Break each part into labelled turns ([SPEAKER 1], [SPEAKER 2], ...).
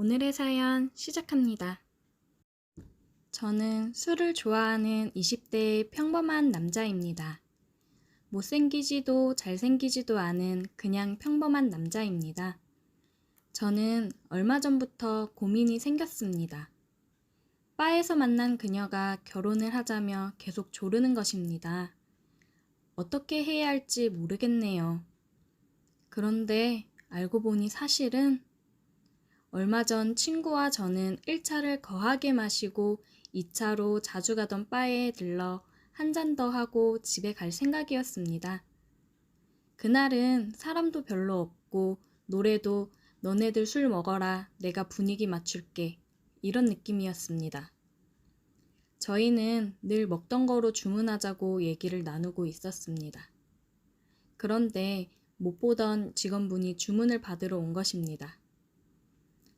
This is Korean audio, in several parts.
[SPEAKER 1] 오늘의 사연 시작합니다. 저는 술을 좋아하는 20대의 평범한 남자입니다. 못생기지도 잘생기지도 않은 그냥 평범한 남자입니다. 저는 얼마 전부터 고민이 생겼습니다. 바에서 만난 그녀가 결혼을 하자며 계속 조르는 것입니다. 어떻게 해야 할지 모르겠네요. 그런데 알고 보니 사실은 얼마 전 친구와 저는 1차를 거하게 마시고 2차로 자주 가던 바에 들러 한 잔 더 하고 집에 갈 생각이었습니다. 그날은 사람도 별로 없고 노래도 너네들 술 먹어라 내가 분위기 맞출게 이런 느낌이었습니다. 저희는 늘 먹던 거로 주문하자고 얘기를 나누고 있었습니다. 그런데 못 보던 직원분이 주문을 받으러 온 것입니다.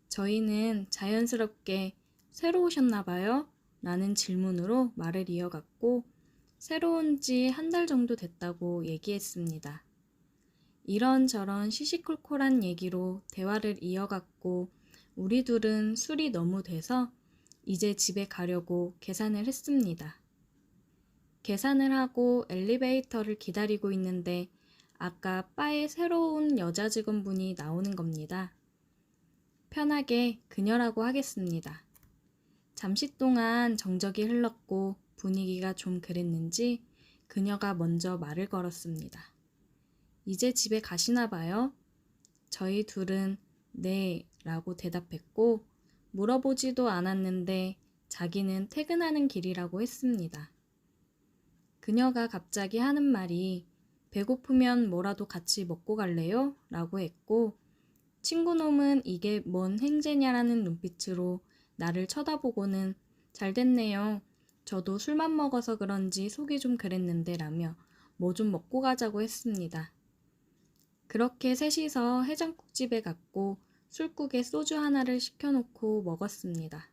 [SPEAKER 1] 저희는 자연스럽게 새로 오셨나 봐요? 라는 질문으로 말을 이어갔고 새로 온 지 한 달 정도 됐다고 얘기했습니다. 이런저런 시시콜콜한 얘기로 대화를 이어갔고 우리 둘은 술이 너무 돼서 이제 집에 가려고 계산을 했습니다. 계산을 하고 엘리베이터를 기다리고 있는데 아까 바에 새로운 여자 직원분이 나오는 겁니다. 편하게 그녀라고 하겠습니다. 잠시 동안 정적이 흘렀고 분위기가 좀 그랬는지 그녀가 먼저 말을 걸었습니다. 이제 집에 가시나 봐요? 저희 둘은 네 라고 대답했고 물어보지도 않았는데 자기는 퇴근하는 길이라고 했습니다. 그녀가 갑자기 하는 말이 배고프면 뭐라도 같이 먹고 갈래요? 라고 했고 친구놈은 이게 뭔 행제냐라는 눈빛으로 나를 쳐다보고는 잘 됐네요. 저도 술만 먹어서 그런지 속이 좀 그랬는데 라며 뭐 좀 먹고 가자고 했습니다. 그렇게 셋이서 해장국집에 갔고 술국에 소주 하나를 시켜놓고 먹었습니다.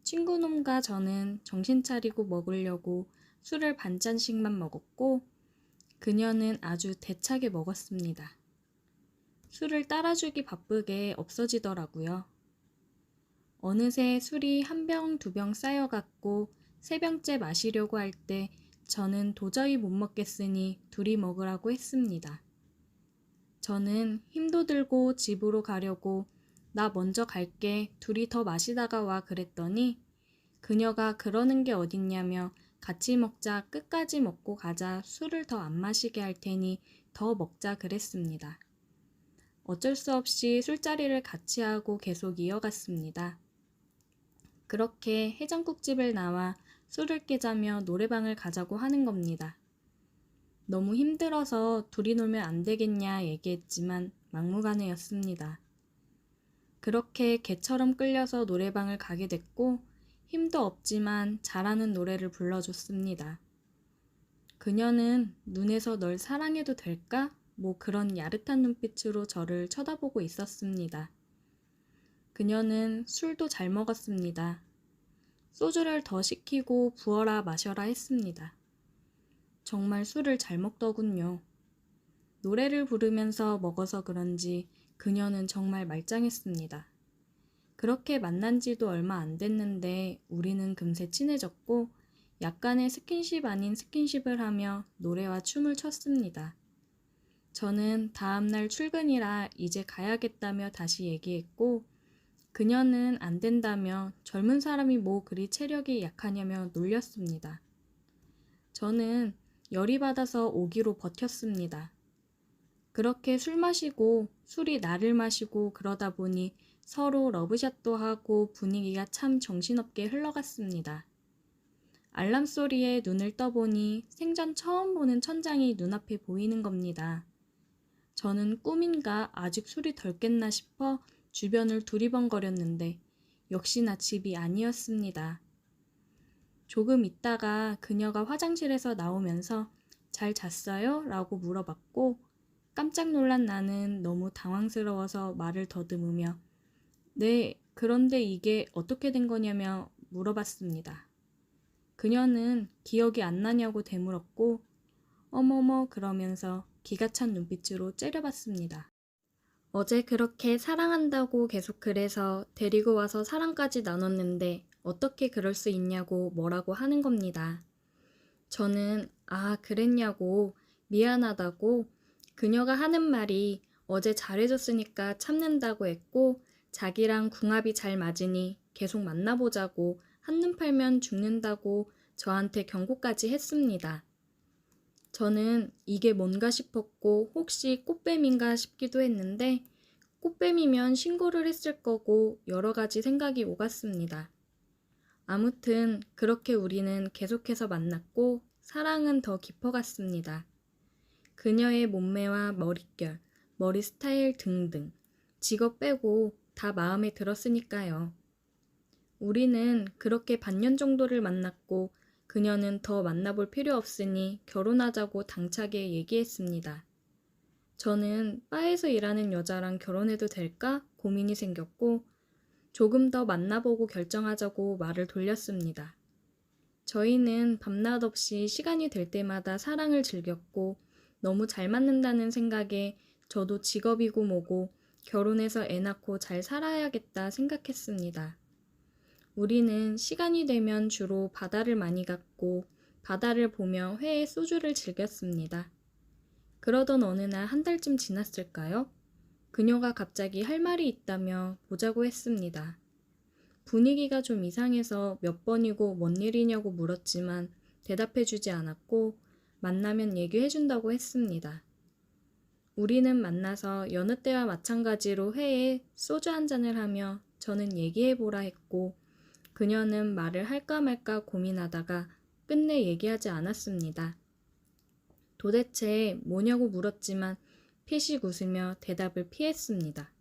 [SPEAKER 1] 친구놈과 저는 정신 차리고 먹으려고 술을 반잔씩만 먹었고 그녀는 아주 대차게 먹었습니다. 술을 따라주기 바쁘게 없어지더라고요. 어느새 술이 한 병, 두 병 쌓여갔고 세 병째 마시려고 할 때 저는 도저히 못 먹겠으니 둘이 먹으라고 했습니다. 저는 힘도 들고 집으로 가려고 나 먼저 갈게 둘이 더 마시다가 와 그랬더니 그녀가 그러는 게 어딨냐며 같이 먹자 끝까지 먹고 가자 술을 더 안 마시게 할 테니 더 먹자 그랬습니다. 어쩔 수 없이 술자리를 같이 하고 계속 이어갔습니다. 그렇게 해장국집을 나와 술을 깨자며 노래방을 가자고 하는 겁니다. 너무 힘들어서 둘이 놀면 안 되겠냐 얘기했지만 막무가내였습니다. 그렇게 개처럼 끌려서 노래방을 가게 됐고 힘도 없지만 잘하는 노래를 불러줬습니다. 그녀는 눈에서 널 사랑해도 될까? 뭐 그런 야릇한 눈빛으로 저를 쳐다보고 있었습니다. 그녀는 술도 잘 먹었습니다. 소주를 더 시키고 부어라 마셔라 했습니다. 정말 술을 잘 먹더군요. 노래를 부르면서 먹어서 그런지 그녀는 정말 말짱했습니다. 그렇게 만난 지도 얼마 안 됐는데 우리는 금세 친해졌고 약간의 스킨십 아닌 스킨십을 하며 노래와 춤을 췄습니다. 저는 다음날 출근이라 이제 가야겠다며 다시 얘기했고 그녀는 안 된다며 젊은 사람이 뭐 그리 체력이 약하냐며 놀렸습니다. 저는 열이 받아서 오기로 버텼습니다. 그렇게 술 마시고 술이 나를 마시고 그러다 보니 서로 러브샷도 하고 분위기가 참 정신없게 흘러갔습니다. 알람 소리에 눈을 떠보니 생전 처음 보는 천장이 눈앞에 보이는 겁니다. 저는 꿈인가 아직 술이 덜 깼나 싶어 주변을 두리번거렸는데 역시나 집이 아니었습니다. 조금 있다가 그녀가 화장실에서 나오면서 잘 잤어요? 라고 물어봤고 깜짝 놀란 나는 너무 당황스러워서 말을 더듬으며 네, 그런데 이게 어떻게 된 거냐며 물어봤습니다. 그녀는 기억이 안 나냐고 되물었고 어머머 그러면서 기가 찬 눈빛으로 째려봤습니다. 어제 그렇게 사랑한다고 계속 그래서 데리고 와서 사랑까지 나눴는데 어떻게 그럴 수 있냐고 뭐라고 하는 겁니다. 저는 그랬냐고 미안하다고 그녀가 하는 말이 어제 잘해줬으니까 참는다고 했고 자기랑 궁합이 잘 맞으니 계속 만나보자고 한눈 팔면 죽는다고 저한테 경고까지 했습니다. 저는 이게 뭔가 싶었고 혹시 꽃뱀인가 싶기도 했는데 꽃뱀이면 신고를 했을 거고 여러 가지 생각이 오갔습니다. 아무튼 그렇게 우리는 계속해서 만났고 사랑은 더 깊어갔습니다. 그녀의 몸매와 머릿결, 머리 스타일 등등 직업 빼고 다 마음에 들었으니까요. 우리는 그렇게 반년 정도를 만났고 그녀는 더 만나볼 필요 없으니 결혼하자고 당차게 얘기했습니다. 저는 바에서 일하는 여자랑 결혼해도 될까 고민이 생겼고 조금 더 만나보고 결정하자고 말을 돌렸습니다. 저희는 밤낮 없이 시간이 될 때마다 사랑을 즐겼고 너무 잘 맞는다는 생각에 저도 직업이고 뭐고 결혼해서 애 낳고 잘 살아야겠다 생각했습니다. 우리는 시간이 되면 주로 바다를 많이 갔고 바다를 보며 회에 소주를 즐겼습니다. 그러던 어느 날 한 달쯤 지났을까요? 그녀가 갑자기 할 말이 있다며 보자고 했습니다. 분위기가 좀 이상해서 몇 번이고 뭔 일이냐고 물었지만 대답해주지 않았고 만나면 얘기해준다고 했습니다. 우리는 만나서 여느 때와 마찬가지로 회에 소주 한 잔을 하며 저는 얘기해보라 했고 그녀는 말을 할까 말까 고민하다가 끝내 얘기하지 않았습니다. 도대체 뭐냐고 물었지만 피식 웃으며 대답을 피했습니다.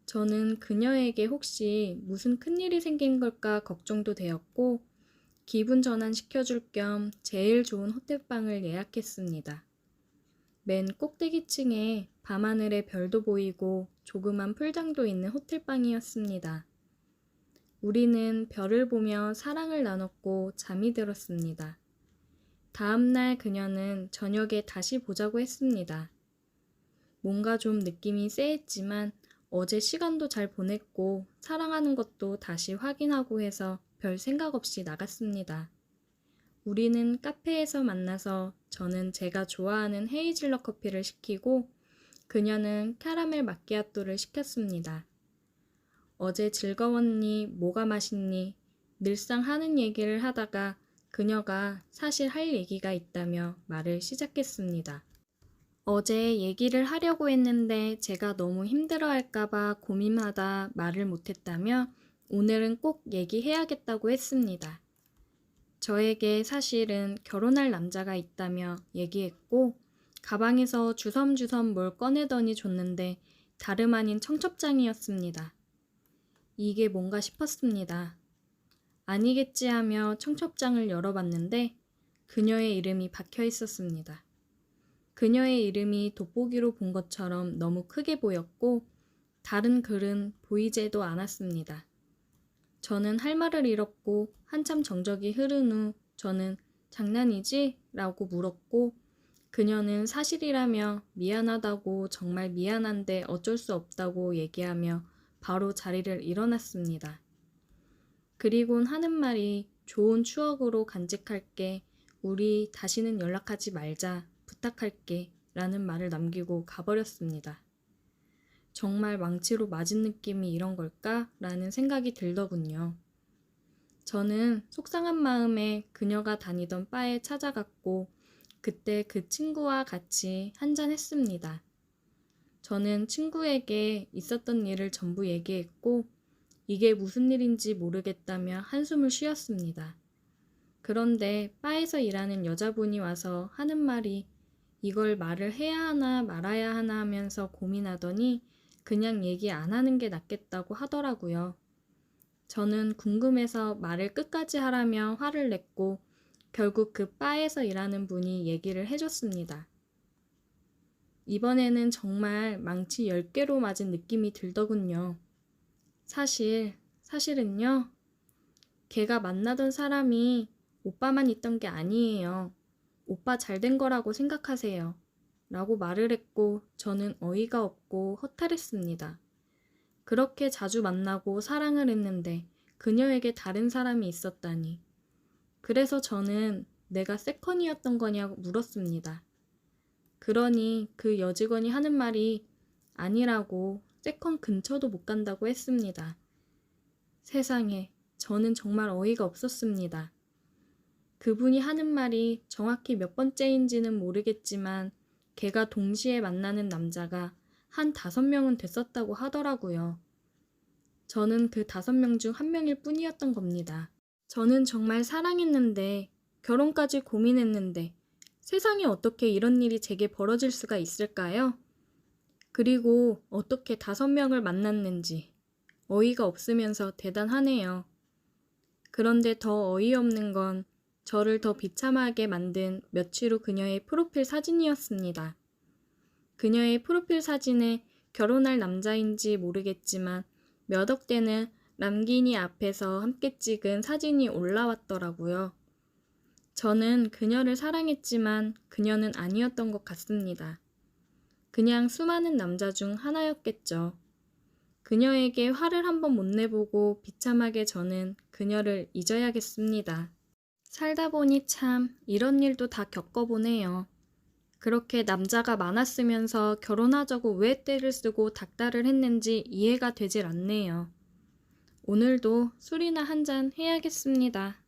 [SPEAKER 1] 저는 그녀에게 혹시 무슨 큰일이 생긴 걸까 걱정도 되었고 기분 전환 시켜줄 겸 제일 좋은 호텔방을 예약했습니다. 맨 꼭대기층에 밤하늘에 별도 보이고 조그만 풀장도 있는 호텔방이었습니다. 우리는 별을 보며 사랑을 나눴고 잠이 들었습니다. 다음날 그녀는 저녁에 다시 보자고 했습니다. 뭔가 좀 느낌이 쎄했지만 어제 시간도 잘 보냈고 사랑하는 것도 다시 확인하고 해서 별 생각 없이 나갔습니다. 우리는 카페에서 만나서 저는 제가 좋아하는 헤이즐넛 커피를 시키고 그녀는 캐러멜 마키아토를 시켰습니다. 어제 즐거웠니? 뭐가 맛있니? 늘상 하는 얘기를 하다가 그녀가 사실 할 얘기가 있다며 말을 시작했습니다. 어제 얘기를 하려고 했는데 제가 너무 힘들어할까봐 고민하다 말을 못했다며 오늘은 꼭 얘기해야겠다고 했습니다. 저에게 사실은 결혼할 남자가 있다며 얘기했고 가방에서 주섬주섬 뭘 꺼내더니 줬는데 다름 아닌 청첩장이었습니다. 이게 뭔가 싶었습니다. 아니겠지 하며 청첩장을 열어봤는데 그녀의 이름이 박혀 있었습니다. 그녀의 이름이 돋보기로 본 것처럼 너무 크게 보였고 다른 글은 보이지도 않았습니다. 저는 할 말을 잃었고 한참 정적이 흐른 후 저는 장난이지? 라고 물었고 그녀는 사실이라며 미안하다고 정말 미안한데 어쩔 수 없다고 얘기하며 바로 자리를 일어났습니다. 그리곤 하는 말이 좋은 추억으로 간직할게. 우리 다시는 연락하지 말자. 부탁할게. 라는 말을 남기고 가버렸습니다. 정말 망치로 맞은 느낌이 이런 걸까? 라는 생각이 들더군요. 저는 속상한 마음에 그녀가 다니던 바에 찾아갔고 그때 그 친구와 같이 한잔했습니다. 저는 친구에게 있었던 일을 전부 얘기했고 이게 무슨 일인지 모르겠다며 한숨을 쉬었습니다. 그런데 바에서 일하는 여자분이 와서 하는 말이 이걸 말을 해야 하나 말아야 하나 하면서 고민하더니 그냥 얘기 안 하는 게 낫겠다고 하더라고요. 저는 궁금해서 말을 끝까지 하라며 화를 냈고 결국 그 바에서 일하는 분이 얘기를 해줬습니다. 이번에는 정말 망치 10개로 맞은 느낌이 들더군요. 사실은요, 걔가 만나던 사람이 오빠만 있던 게 아니에요. 오빠 잘 된 거라고 생각하세요. 라고 말을 했고 저는 어이가 없고 허탈했습니다. 그렇게 자주 만나고 사랑을 했는데 그녀에게 다른 사람이 있었다니. 그래서 저는 내가 세컨이었던 거냐고 물었습니다. 그러니 그 여직원이 하는 말이 아니라고 세컨 근처도 못 간다고 했습니다. 세상에, 저는 정말 어이가 없었습니다. 그분이 하는 말이 정확히 몇 번째인지는 모르겠지만 걔가 동시에 만나는 남자가 한 5명은 됐었다고 하더라고요. 저는 그 5명 중 1명일 뿐이었던 겁니다. 저는 정말 사랑했는데 결혼까지 고민했는데 세상에 어떻게 이런 일이 제게 벌어질 수가 있을까요? 그리고 어떻게 5명을 만났는지 어이가 없으면서 대단하네요. 그런데 더 어이없는 건 저를 더 비참하게 만든 며칠 후 그녀의 프로필 사진이었습니다. 그녀의 프로필 사진에 결혼할 남자인지 모르겠지만 몇 억대는 람기니 앞에서 함께 찍은 사진이 올라왔더라고요. 저는 그녀를 사랑했지만 그녀는 아니었던 것 같습니다. 그냥 수많은 남자 중 하나였겠죠. 그녀에게 화를 한번 못 내보고 비참하게 저는 그녀를 잊어야겠습니다. 살다 보니 참 이런 일도 다 겪어보네요. 그렇게 남자가 많았으면서 결혼하자고 왜 떼를 쓰고 닥달을 했는지 이해가 되질 않네요. 오늘도 술이나 한잔 해야겠습니다.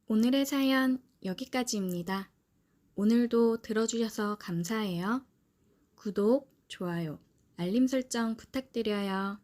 [SPEAKER 1] 오늘의 사연 여기까지입니다. 오늘도 들어주셔서 감사해요. 구독, 좋아요, 알림 설정 부탁드려요.